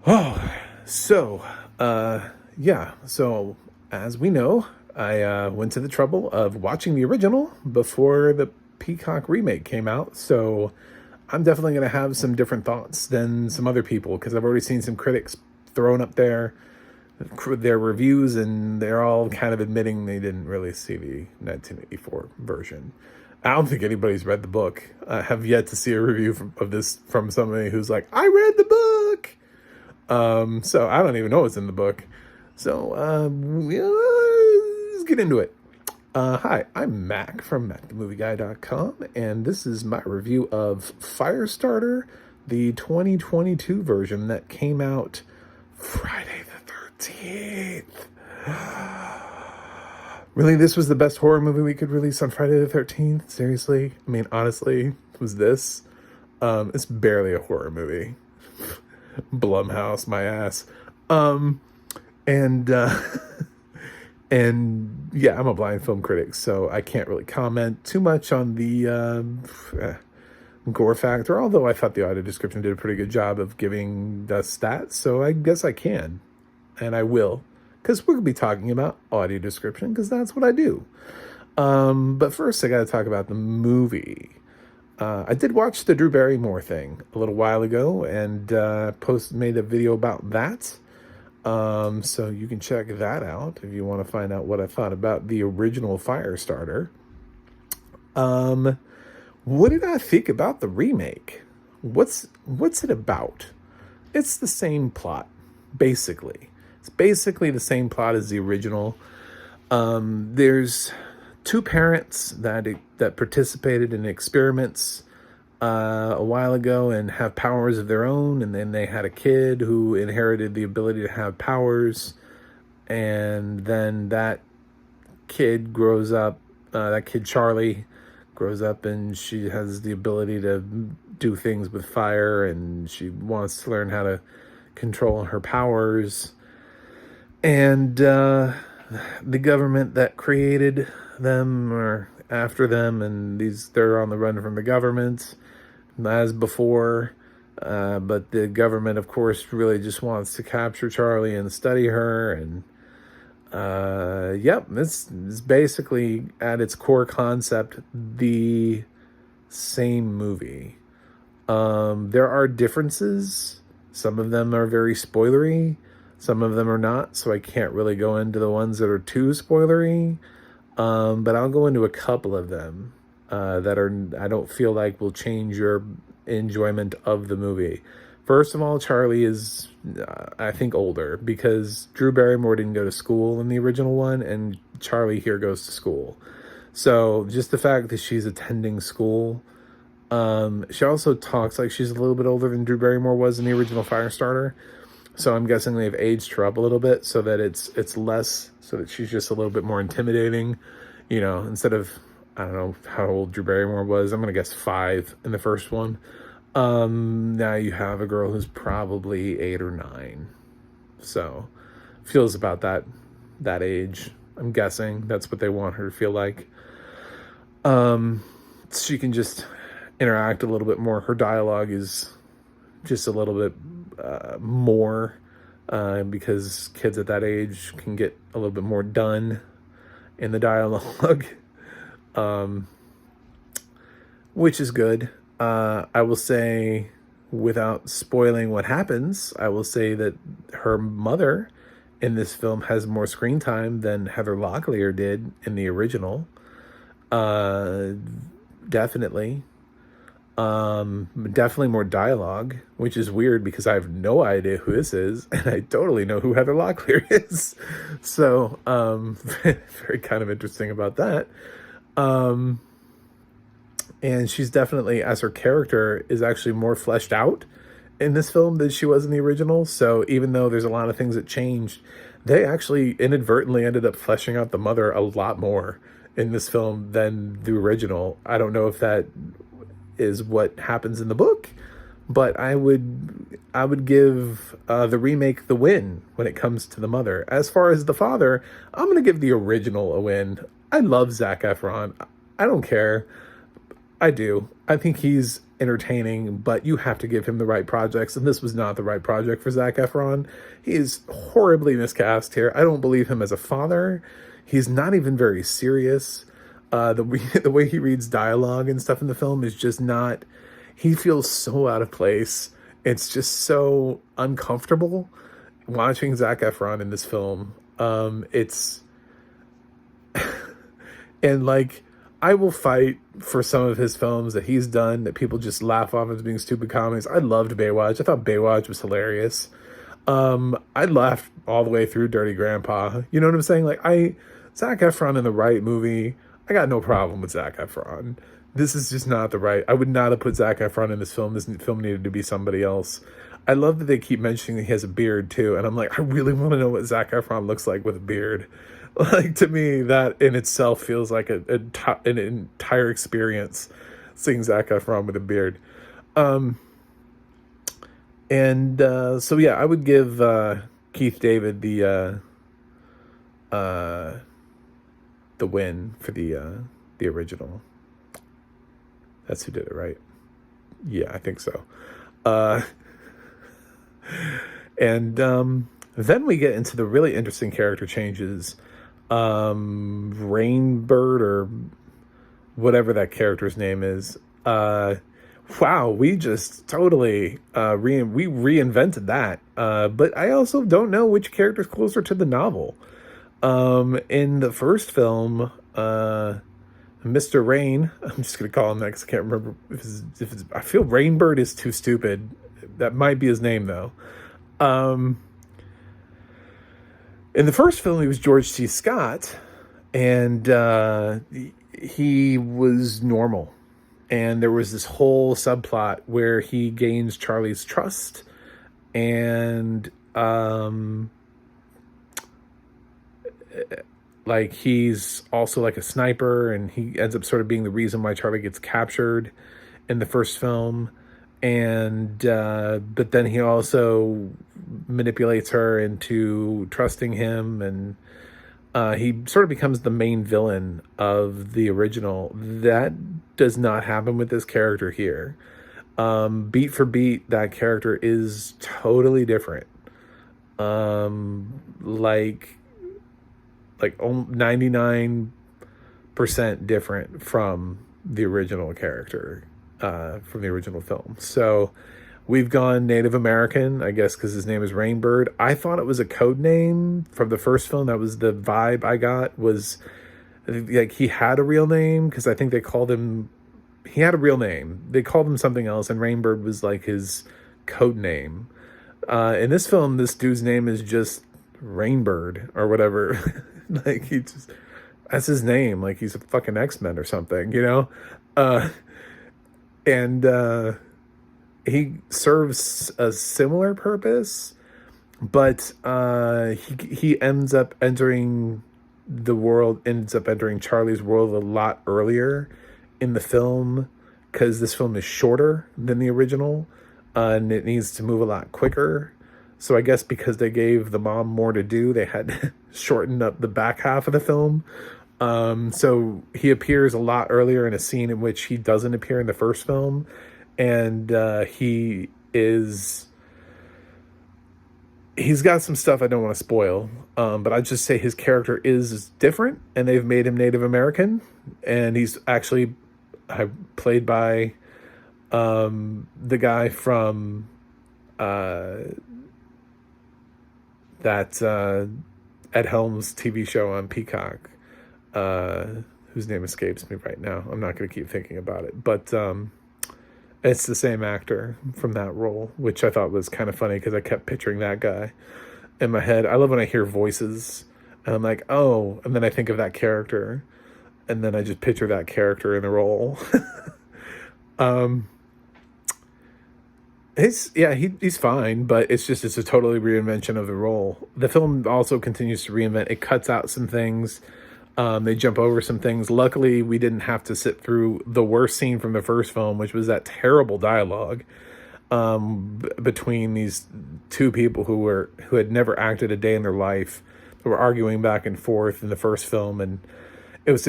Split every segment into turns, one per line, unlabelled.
Oh, so, so as we know, I went to the trouble of watching the original before the Peacock remake came out. So I'm definitely going to have some different thoughts than some other people because I've already seen some critics throwing up their reviews, and they're all kind of admitting they didn't really see the 1984 version. I don't think anybody's read the book. I have yet to see a review of this from somebody who's like, I read the book. So I don't even know what's in the book. So let's get into it. Hi, I'm Mac from MacTheMovieGuy.com, and this is my review of Firestarter, the 2022 version that came out Friday the 13th. Really, this was the best horror movie we could release on Friday the 13th? Seriously? I mean, honestly, was this? It's barely a horror movie. Blumhouse, my ass. And and yeah, I'm a blind film critic, so I can't really comment too much on the gore factor, although I thought the audio description did a pretty good job of giving the stats, so I guess I can. And I will. Because we're going to be talking about audio description, because that's what I do. But first, I got to talk about the movie. I did watch the Drew Barrymore thing a little while ago, and made a video about that. So you can check that out if you want to find out what I thought about the original Firestarter. What did I think about the remake? What's it about? It's the same plot, basically. It's basically the same plot as the original. There's two parents that participated in experiments a while ago and have powers of their own, and then they had a kid who inherited the ability to have powers, and then that kid grows up. That kid Charlie grows up, and she has the ability to do things with fire, and she wants to learn how to control her powers. And the government that created them are after them, and they're on the run from the government as before. But the government, of course, really just wants to capture Charlie and study her. And this is basically at its core concept the same movie. There are differences. Some of them are very spoilery. Some of them are not, so I can't really go into the ones that are too spoilery. But I'll go into a couple of them that I don't feel like will change your enjoyment of the movie. First of all, Charlie is, I think, older because Drew Barrymore didn't go to school in the original one, and Charlie here goes to school. So just the fact that she's attending school. She also talks like she's a little bit older than Drew Barrymore was in the original Firestarter. So I'm guessing they've aged her up a little bit so that it's less, so that she's just a little bit more intimidating, instead of, I don't know how old Drew Barrymore was. I'm going to guess 5 in the first one. Now you have a girl who's probably 8 or 9. So feels about that age. I'm guessing that's what they want her to feel like. She can just interact a little bit more. Her dialogue is just a little bit more because kids at that age can get a little bit more done in the dialogue, which is good. I will say, without spoiling what happens, I will say that her mother in this film has more screen time than Heather Locklear did in the original. Definitely. Definitely more dialogue, which is weird because I have no idea who this is, and I totally know who Heather Locklear is. So, very kind of interesting about that. And she's definitely, as her character, is actually more fleshed out in this film than she was in the original. So even though there's a lot of things that changed, they actually inadvertently ended up fleshing out the mother a lot more in this film than the original. I don't know if that is what happens in the book, but I would give the remake the win when it comes to the mother. As far as the father, I'm going to give the original a win. I love Zac Efron. I don't care. I do. I think he's entertaining, but you have to give him the right projects, and this was not the right project for Zac Efron. He is horribly miscast here. I don't believe him as a father. He's not even very serious. The way he reads dialogue and stuff in the film is just not. He feels so out of place. It's just so uncomfortable watching Zac Efron in this film. It's and like, I will fight for some of his films that he's done that people just laugh off as being stupid comedies. I loved Baywatch. I thought Baywatch was hilarious. I laughed all the way through Dirty Grandpa. You know what I'm saying? Like, Zac Efron in the right movie, I got no problem with Zac Efron. This is just not the right. I would not have put Zac Efron in this film. This film needed to be somebody else. I love that they keep mentioning that he has a beard too, and I'm like, I really want to know what Zac Efron looks like with a beard. Like, to me, that in itself feels like an entire experience, seeing Zac Efron with a beard. So yeah, I would give Keith David the win for the original. That's who did it, right? Yeah, I think so. Then we get into the really interesting character changes. Rainbird, or whatever that character's name is. Wow, we just totally we reinvented that. But I also don't know which character's closer to the novel. In the first film, Mr. Rain, I'm just gonna call him that because I can't remember if it's. I feel Rainbird is too stupid. That might be his name though. In the first film, he was George C. Scott, and he was normal. And there was this whole subplot where he gains Charlie's trust, and like, he's also like a sniper, and he ends up sort of being the reason why Charlie gets captured in the first film. And but then he also manipulates her into trusting him, and he sort of becomes the main villain of the original. That does not happen with this character here. Beat for beat, that character is totally different. Like 99% different from the original character, from the original film. So we've gone Native American, I guess, because his name is Rainbird. I thought it was a code name from the first film. That was the vibe I got, was like he had a real name, because I think they called him, he had a real name. They called him something else, and Rainbird was like his code name. In this film, this dude's name is just Rainbird or whatever. Like, that's his name. Like, he's a fucking X-Men or something, you know? He serves a similar purpose, but he ends up entering Charlie's world a lot earlier in the film, because this film is shorter than the original, and it needs to move a lot quicker. So I guess because they gave the mom more to do, they had shortened up the back half of the film. So he appears a lot earlier in a scene in which he doesn't appear in the first film. And he's got some stuff I don't want to spoil. But I'd just say his character is different, and they've made him Native American. And he's actually played by the guy from that Ed Helms TV show on Peacock, whose name escapes me right now. I'm not going to keep thinking about it, but it's the same actor from that role, which I thought was kind of funny because I kept picturing that guy in my head. I love when I hear voices and I'm like, oh, and then I think of that character, and then I just picture that character in the role. He's fine, but it's a totally reinvention of the role. The film also continues to reinvent. It cuts out some things. They jump over some things. Luckily, we didn't have to sit through the worst scene from the first film, which was that terrible dialogue between these two people who had never acted a day in their life, who were arguing back and forth in the first film. And it was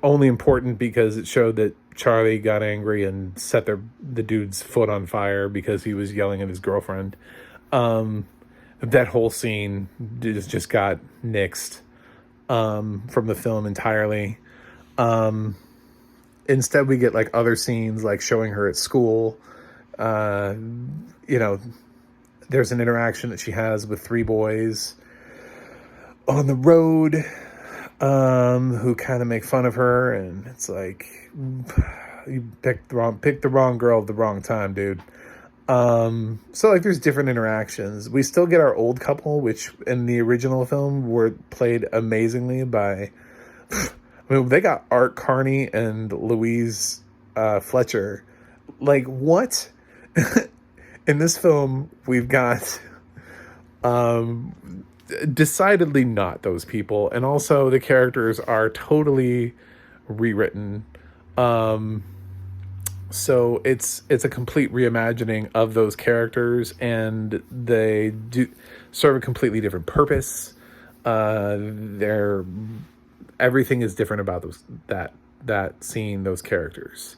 only important because it showed that Charlie got angry and set the dude's foot on fire because he was yelling at his girlfriend. That whole scene just got nixed from the film entirely. Instead, we get like other scenes, like showing her at school. You know, there's an interaction that she has with 3 boys on the road, who kind of make fun of her, and it's like, you picked the wrong girl at the wrong time, dude. So like there's different interactions. We still get our old couple, which in the original film were played amazingly by, I mean, they got Art Carney and Louise Fletcher. Like, what? In this film, we've got decidedly not those people, and also the characters are totally rewritten. So it's a complete reimagining of those characters, and they do serve a completely different purpose. Everything is different about that scene, those characters.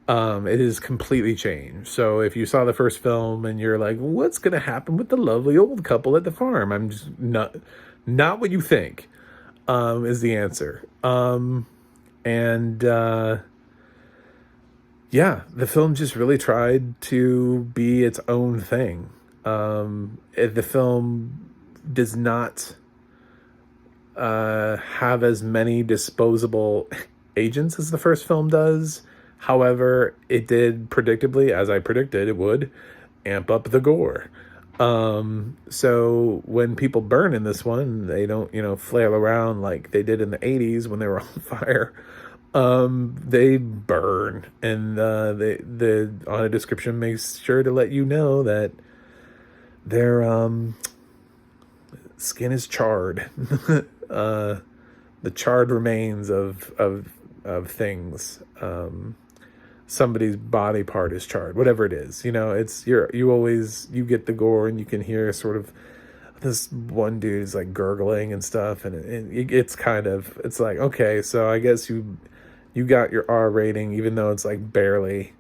It is completely changed. So if you saw the first film and you're like, what's going to happen with the lovely old couple at the farm? I'm just not what you think, is the answer. Yeah, the film just really tried to be its own thing. The film does not have as many disposable agents as the first film does. However, it did predictably, as I predicted it would, amp up the gore. So when people burn in this one, they don't, flail around like they did in the 80s when they were on fire. They burn, and the audio description makes sure to let you know that their skin is charred. The charred remains of things. Somebody's body part is charred, whatever it is. You get the gore, and you can hear sort of this one dude's like gurgling and stuff, and it's like, okay, so I guess you got your R rating, even though it's like barely.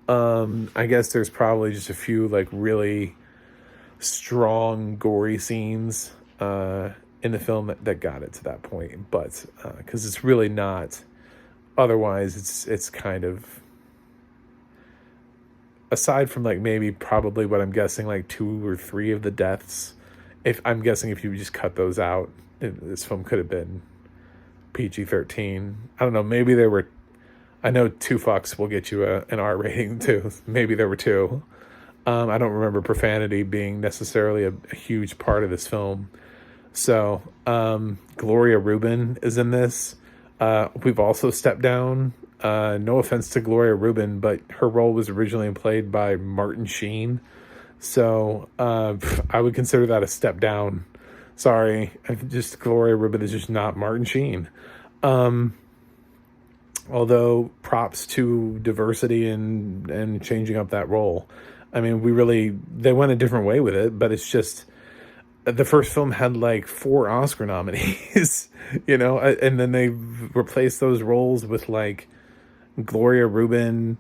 I guess there's probably just a few like really strong gory scenes in the film that got it to that point, but because it's really not. Otherwise, it's kind of, aside from like maybe probably what I'm guessing like 2 or 3 of the deaths, if you just cut those out, this film could have been PG-13. I don't know, maybe there were, I know 2 fucks will get you an R rating too. Maybe there were 2. I don't remember profanity being necessarily a huge part of this film. So Gloria Reuben is in this. We've also stepped down. No offense to Gloria Reuben, but her role was originally played by Martin Sheen. So I would consider that a step down. Sorry, Gloria Reuben is just not Martin Sheen. Although props to diversity and changing up that role. I mean, they went a different way with it, but it's just, the first film had like 4 Oscar nominees, and then they replaced those roles with like Gloria Reuben,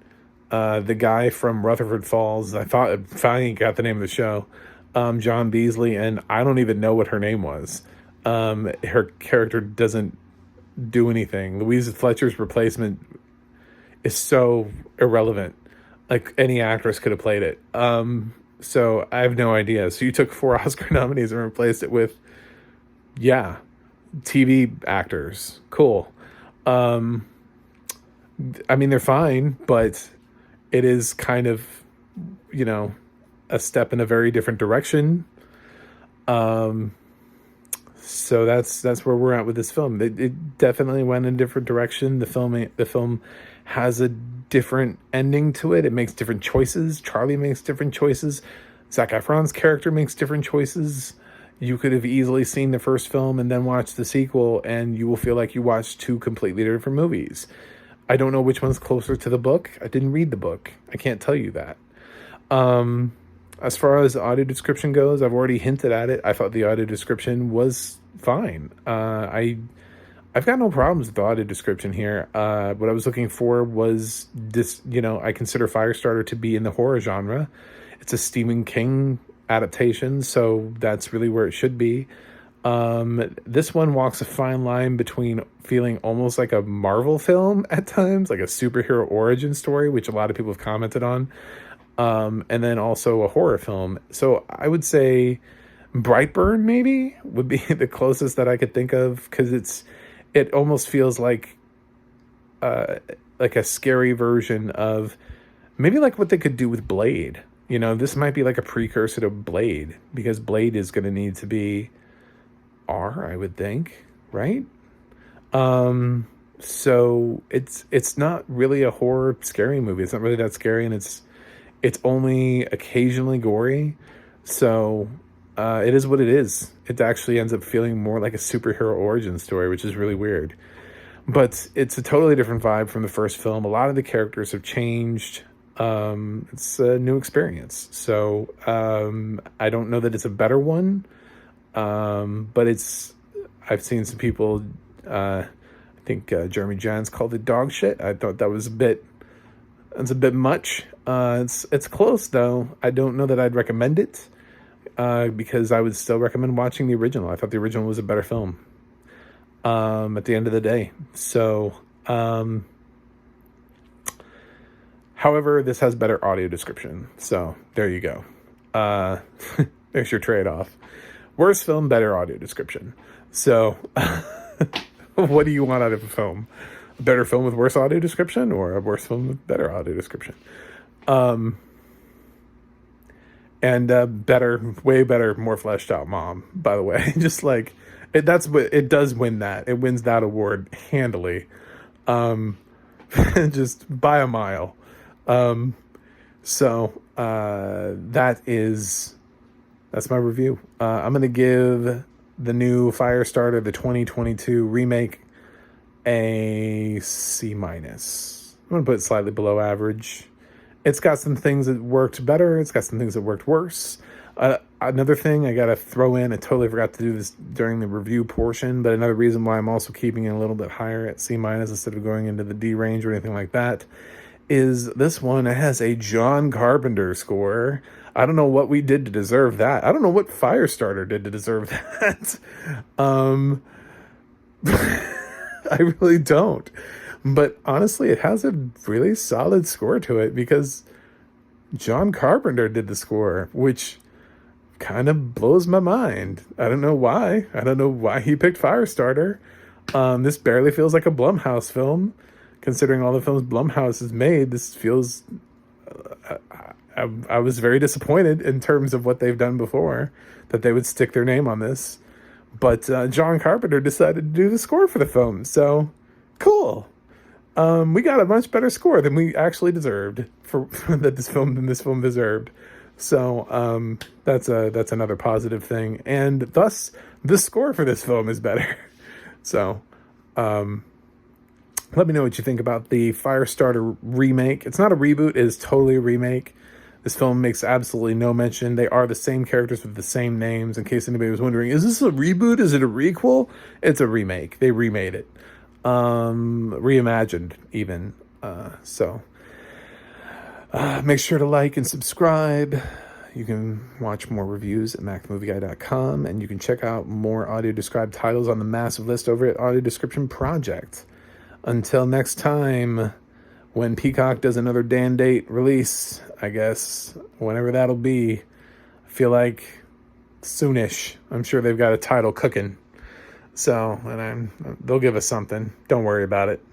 the guy from Rutherford Falls. I finally got the name of the show, John Beasley, and I don't even know what her name was. Her character doesn't do anything. Louise Fletcher's replacement is so irrelevant. Like, any actress could have played it. So I have no idea. So you took 4 Oscar nominees and replaced it with, TV actors. Cool. I mean, they're fine, but it is kind of, a step in a very different direction. So that's where we're at with this film. It definitely went in a different direction. The film has a different ending to it. It makes different choices. Charlie makes different choices. Zac Efron's character makes different choices. You could have easily seen the first film and then watched the sequel, and you will feel like you watched 2 completely different movies. I don't know which one's closer to the book. I didn't read the book. I can't tell you that. As far as the audio description goes, I've already hinted at it. I thought the audio description was fine. I I've got no problems with the audio description here. What I was looking for was this, I consider Firestarter to be in the horror genre. It's a Stephen King adaptation, so that's really where it should be. This one walks a fine line between feeling almost like a Marvel film at times, like a superhero origin story, which a lot of people have commented on, and then also a horror film. So I would say Brightburn maybe would be the closest that I could think of, because it almost feels like a scary version of maybe like what they could do with Blade. This might be like a precursor to Blade, because Blade is going to need to be R, I would think, right? So it's not really a horror scary movie. It's not really that scary, and it's only occasionally gory. So it is what it is. It actually ends up feeling more like a superhero origin story, which is really weird. But it's a totally different vibe from the first film. A lot of the characters have changed. It's a new experience. So I don't know that it's a better one. But I've seen some people, I think Jeremy Jans called it dog shit. I thought that was a bit much. It's close though. I don't know that I'd recommend it, because I would still recommend watching the original. I thought the original was a better film, at the end of the day. So, however, this has better audio description. So there you go. There's your trade-off. Worse film, better audio description. So, what do you want out of a film? A better film with worse audio description, or a worse film with better audio description? And way better, more fleshed out mom, by the way. Just like, that's what it does win that. It wins that award handily. Just by a mile. So, that's my review. I'm going to give the new Firestarter, the 2022 remake, a C-. I'm going to put it slightly below average. It's got some things that worked better. It's got some things that worked worse. Another thing I got to throw in, I totally forgot to do this during the review portion, but another reason why I'm also keeping it a little bit higher at C- instead of going into the D range or anything like that, is this one has a John Carpenter score. I don't know what we did to deserve that. I don't know what Firestarter did to deserve that. I really don't. But honestly, it has a really solid score to it, because John Carpenter did the score, which kind of blows my mind. I don't know why. I don't know why he picked Firestarter. This barely feels like a Blumhouse film. Considering all the films Blumhouse has made, this feels... I was very disappointed in terms of what they've done before, that they would stick their name on this. But John Carpenter decided to do the score for the film. So, cool. We got a much better score than we actually deserved than this film deserved. So that's another positive thing. And thus, the score for this film is better. So, let me know what you think about the Firestarter remake. It's not a reboot. It is totally a remake. This film makes absolutely no mention. They are the same characters with the same names. In case anybody was wondering, is this a reboot? Is it a requel? It's a remake. They remade it. Reimagined, even. So make sure to like and subscribe. You can watch more reviews at MacMovieguy.com, and you can check out more audio described titles on the massive list over at Audio Description Project. Until next time, when Peacock does another Dan date release, I guess, whenever that'll be, I feel like soonish. I'm sure they've got a title cooking. So, and they'll give us something. Don't worry about it.